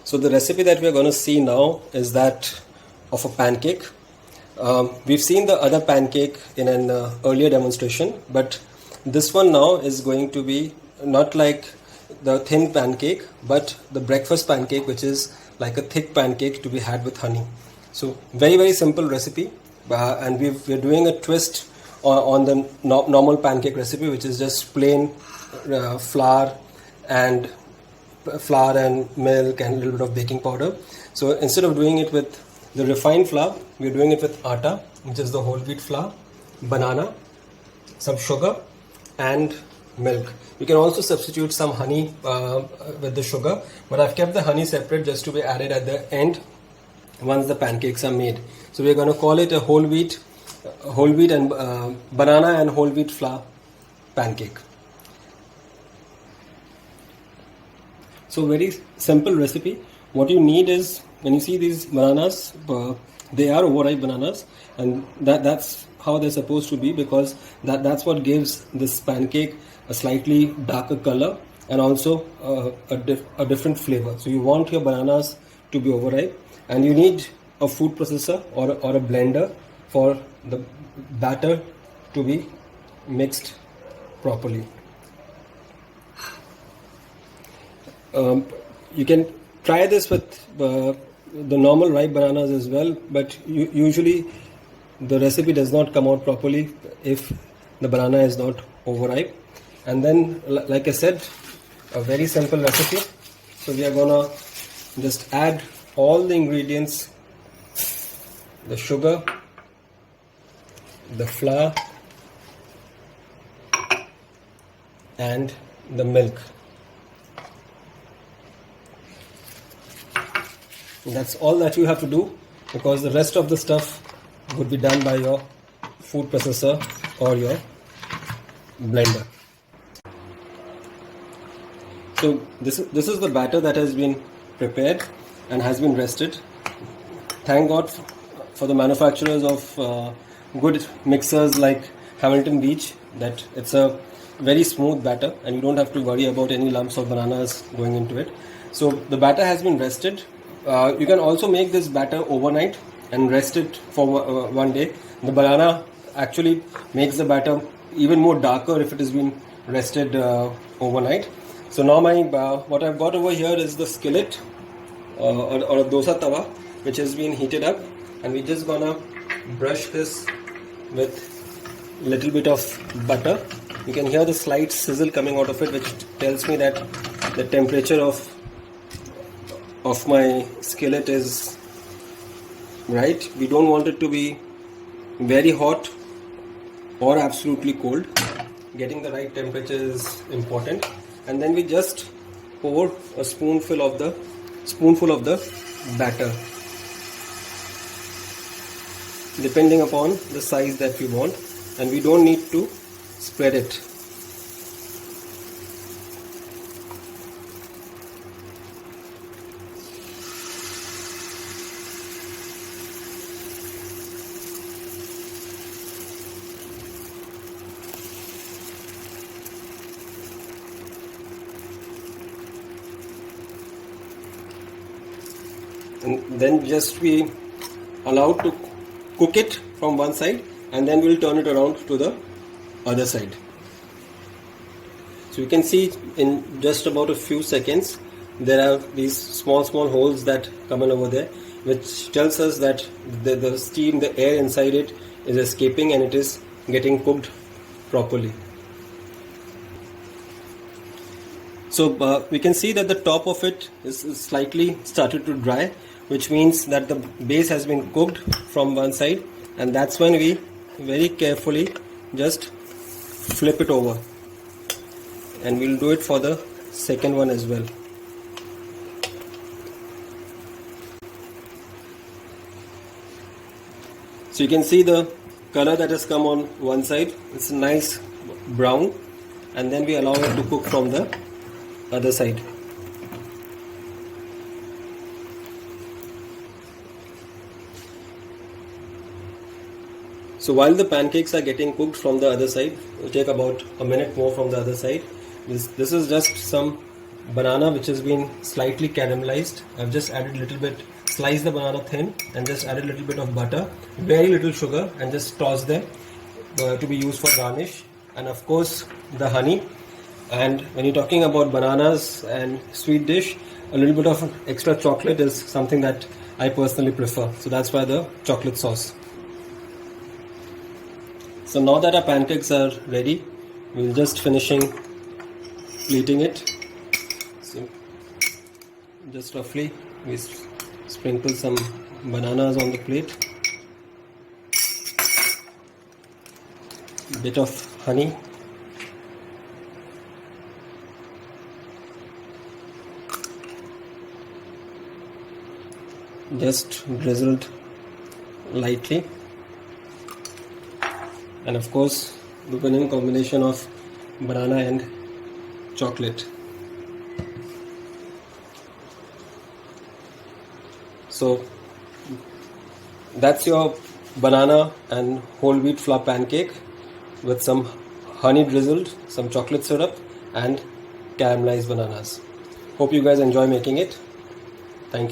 So the recipe that we're going to see now is that of a pancake. We've seen the other pancake in an earlier demonstration, but this one now is going to be not like the thin pancake, but the breakfast pancake, which is like a thick pancake to be had with honey. So very simple recipe, and we're doing a twist on the normal pancake recipe, which is just plain flour and milk and a little bit of baking powder. So instead of doing it with the refined flour, we're doing it with atta, which is the whole wheat flour, banana, some sugar and milk. You can also substitute some honey with the sugar, but I've kept the honey separate just to be added at the end once the pancakes are made. So we're going to call it a whole wheat and banana and whole wheat flour pancake. So very simple recipe. What you need is, when you see these bananas, they are overripe bananas, and that's how they're supposed to be, because that's what gives this pancake a slightly darker color and also a different flavor. So you want your bananas to be overripe, and you need a food processor or a blender for the batter to be mixed properly. You can try this with the normal ripe bananas as well, but usually the recipe does not come out properly if the banana is not overripe. And then, like I said, a very simple recipe. So we are gonna just add all the ingredients: the sugar, the flour and the milk. That's all that you have to do, because the rest of the stuff would be done by your food processor or your blender. So this is the batter that has been prepared and has been rested. Thank God for the manufacturers of good mixers like Hamilton Beach, that it's a very smooth batter and you don't have to worry about any lumps of bananas going into it. So the batter has been rested. You can also make this batter overnight and rest it for one day. The banana actually makes the batter even more darker if it has been rested overnight. So now what I've got over here is the skillet or a dosa tawa, which has been heated up, and we're just gonna brush this with a little bit of butter. You can hear the slight sizzle coming out of it, which tells me that the temperature of my skillet is right. We don't want it to be very hot or absolutely cold. Getting the right temperature is important. And then we just pour a spoonful of the batter, depending upon the size that we want, and we don't need to spread it. And then just be allowed to cook it from one side, and then we'll turn it around to the other side. So you can see in just about a few seconds there are these small holes that come in over there, which tells us that the steam, the air inside it is escaping and it is getting cooked properly. So we can see that the top of it is slightly started to dry, which means that the base has been cooked from one side, and that's when we very carefully just flip it over, and we'll do it for the second one as well. So you can see the color that has come on one side, it's a nice brown, and then we allow it to cook from the other side. So while the pancakes are getting cooked from the other side, we'll take about a minute more from the other side. This is just some banana which has been slightly caramelized. I've just added a little bit, sliced the banana thin and just added a little bit of butter, very little sugar, and just tossed them to be used for garnish. And of course the honey. And when you're talking about bananas and sweet dish, a little bit of extra chocolate is something that I personally prefer. So that's why the chocolate sauce. So now that our pancakes are ready, we'll just finishing plating it. So just roughly we sprinkle some bananas on the plate, a bit of honey, just drizzled lightly, and of course the winning combination of banana and chocolate. So that's your banana and whole wheat flour pancake with some honey drizzled, some chocolate syrup and caramelized bananas. Hope you guys enjoy making it.